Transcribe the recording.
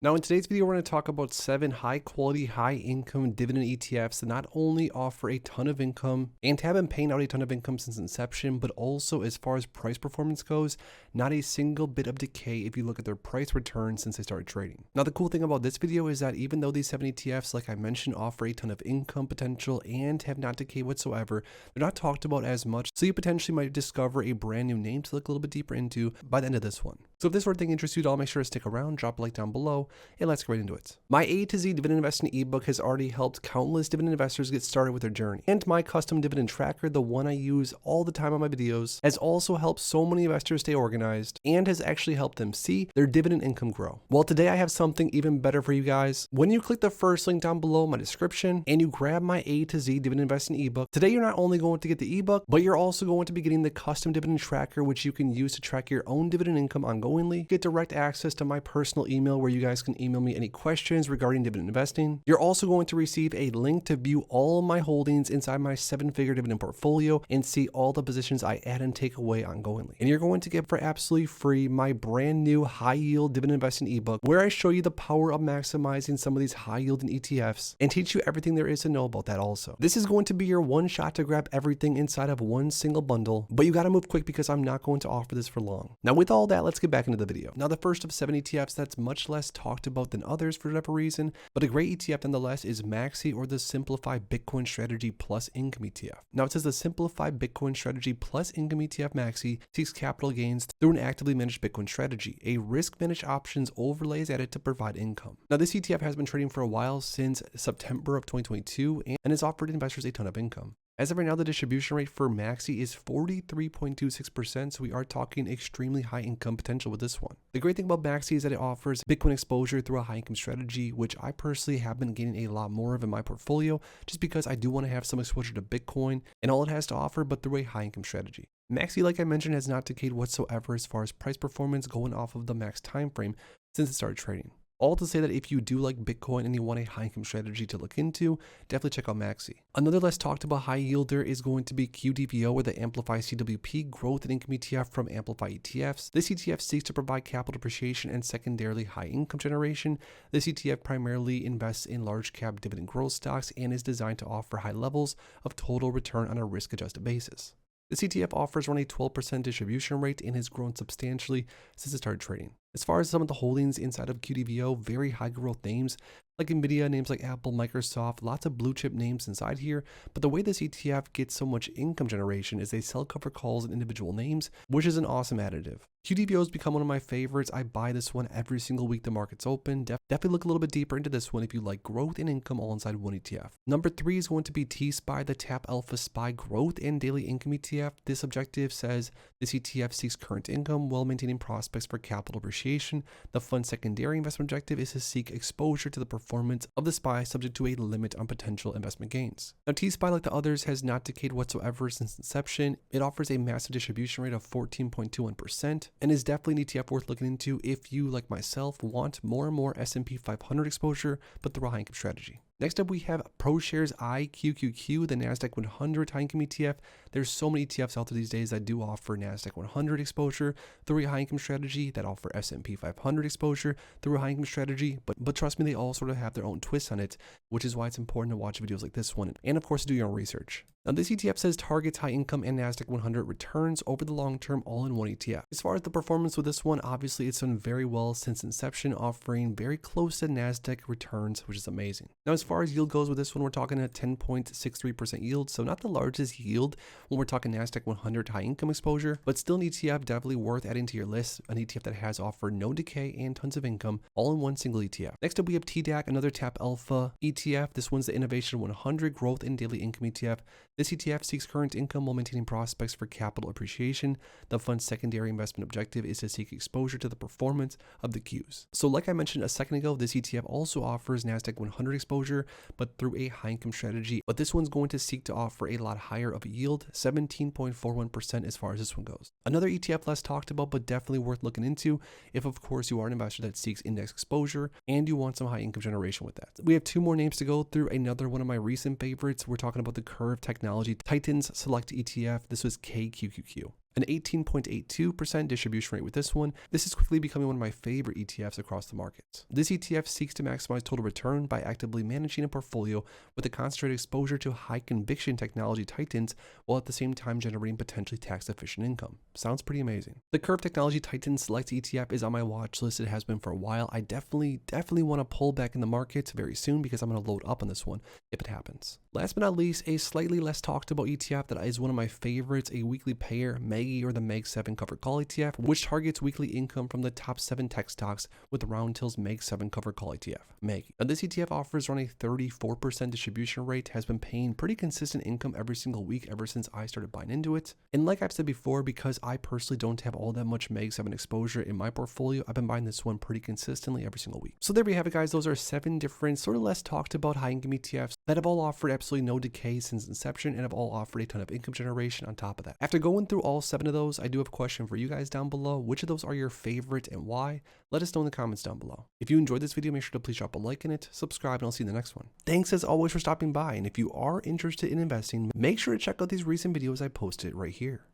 Now in today's video, we're going to talk about 7 high quality, high income dividend ETFs that not only offer a ton of income and have been paying out a ton of income since inception, but also as far as price performance goes, not a single bit of decay if you look at their price return since they started trading. Now the cool thing about this video is that even though these 7 ETFs, like I mentioned, offer a ton of income potential and have not decayed whatsoever, they're not talked about as much, so you potentially might discover a brand new name to look a little bit deeper into by the end of this one. So if this sort of thing interests you at all, make sure to stick around, drop a like down below, and let's get right into it. My A to Z dividend investing ebook has already helped countless dividend investors get started with their journey. And my custom dividend tracker, the one I use all the time on my videos, has also helped so many investors stay organized and has actually helped them see their dividend income grow. Well, today I have something even better for you guys. When you click the first link down below in my description and you grab my A to Z dividend investing ebook, today you're not only going to get the ebook, but you're also going to be getting the custom dividend tracker, which you can use to track your own dividend income ongoingly. Get direct access to my personal email where you guys can email me any questions regarding dividend investing. You're also going to receive a link to view all of my holdings inside my 7-figure dividend portfolio and see all the positions I add and take away ongoingly. And you're going to get for absolutely free my brand new high yield dividend investing ebook, where I show you the power of maximizing some of these high yielding ETFs and teach you everything there is to know about that also. This is going to be your one shot to grab everything inside of one single bundle, but you got to move quick because I'm not going to offer this for long. Now with all that, let's get back into the video. Now the first of 7 ETFs that's much less talked about than others for whatever reason, but a great ETF nonetheless, is Maxi, or the Simplified Bitcoin Strategy Plus Income ETF. Now it says the Simplified Bitcoin Strategy Plus Income ETF Maxi seeks capital gains through an actively managed Bitcoin strategy. A risk managed options overlay is added to provide income. Now this ETF has been trading for a while, since September of 2022, and has offered investors a ton of income. As of right now, the distribution rate for Maxi is 43.26%, so we are talking extremely high income potential with this one. The great thing about Maxi is that it offers Bitcoin exposure through a high income strategy, which I personally have been gaining a lot more of in my portfolio, just because I do want to have some exposure to Bitcoin and all it has to offer, but through a high income strategy. Maxi, like I mentioned, has not decayed whatsoever as far as price performance going off of the max time frame since it started trading. All to say that if you do like Bitcoin and you want a high income strategy to look into, definitely check out Maxi. Another less talked about high yielder is going to be QDVO, or the Amplify CWP Growth and Income ETF from Amplify ETFs. This ETF seeks to provide capital appreciation and secondarily high income generation. This ETF primarily invests in large cap dividend growth stocks and is designed to offer high levels of total return on a risk adjusted basis. This ETF offers around a 12% distribution rate and has grown substantially since it started trading. As far as some of the holdings inside of QDVO, very high growth names like Nvidia, names like Apple, Microsoft, lots of blue chip names inside here. But the way this ETF gets so much income generation is they sell cover calls and individual names, which is an awesome additive. QDVO has become one of my favorites. I buy this one every single week the market's open. Definitely look a little bit deeper into this one if you like growth and income all inside one ETF. Number 3 is going to be TSLY, the Tap Alpha SPY Growth and Daily Income ETF. This objective says this ETF seeks current income while maintaining prospects for capital appreciation. The fund's secondary investment objective is to seek exposure to the performance of the SPY subject to a limit on potential investment gains. Now TSLY, like the others, has not decayed whatsoever since inception. It offers a massive distribution rate of 14.21%. and is definitely an ETF worth looking into if you, like myself, want more and more S&P 500 exposure, but through a high income strategy. Next up, we have ProShares IQQQ, the Nasdaq 100 high income ETF. There's so many ETFs out there these days that do offer Nasdaq 100 exposure through a high income strategy, that offer S&P 500 exposure through a high income strategy, but trust me, they all sort of have their own twists on it, which is why it's important to watch videos like this one, and of course do your own research. Now this ETF says targets high income and Nasdaq 100 returns over the long term, all in one ETF. As far as the performance with this one, obviously it's done very well since inception, offering very close to Nasdaq returns, which is amazing. Now as far as yield goes with this one, we're talking a 10.63% yield, so not the largest yield when we're talking Nasdaq 100 high income exposure, but still an ETF definitely worth adding to your list, an ETF that has offered no decay and tons of income, all in one single ETF. Next up, we have TDAC, another Tap Alpha ETF. This one's the Innovation 100 Growth and Daily Income ETF. This ETF seeks current income while maintaining prospects for capital appreciation. The fund's secondary investment objective is to seek exposure to the performance of the Qs. So like I mentioned a second ago, this ETF also offers Nasdaq 100 exposure, but through a high income strategy. But this one's going to seek to offer a lot higher of a yield, 17.41% as far as this one goes. Another ETF less talked about, but definitely worth looking into if of course you are an investor that seeks index exposure and you want some high income generation with that. We have 2 more names to go through. Another one of my recent favorites, we're talking about the Curve Technology Titans Select ETF. This was KQQQ. an 18.82% distribution rate with this one. This is quickly becoming one of my favorite ETFs across the markets. This ETF seeks to maximize total return by actively managing a portfolio with a concentrated exposure to high conviction technology titans while at the same time generating potentially tax efficient income. Sounds pretty amazing. The Curve Technology Titan Select ETF is on my watch list. It has been for a while. I definitely want to pull back in the market very soon because I'm going to load up on this one if it happens. Last but not least, a slightly less talked about ETF that is one of my favorites, a weekly payer, MEGI or the MEG 7 covered call ETF, which targets weekly income from the top 7 tech stocks with Roundtill's MEG 7 covered call ETF, MEGI. Now this ETF offers around a 34% distribution rate, has been paying pretty consistent income every single week ever since I started buying into it. And like I've said before, because I personally don't have all that much MEG 7 exposure in my portfolio, I've been buying this one pretty consistently every single week. So there we have it, guys. Those are 7 different sort of less talked about high income ETFs that have all offered absolutely no decay since inception and have all offered a ton of income generation on top of that. After going through all 7 of those, I do have a question for you guys down below. Which of those are your favorite and why? Let us know in the comments down below. If you enjoyed this video, make sure to please drop a like in it, subscribe, and I'll see you in the next one. Thanks as always for stopping by, and if you are interested in investing, make sure to check out these recent videos I posted right here.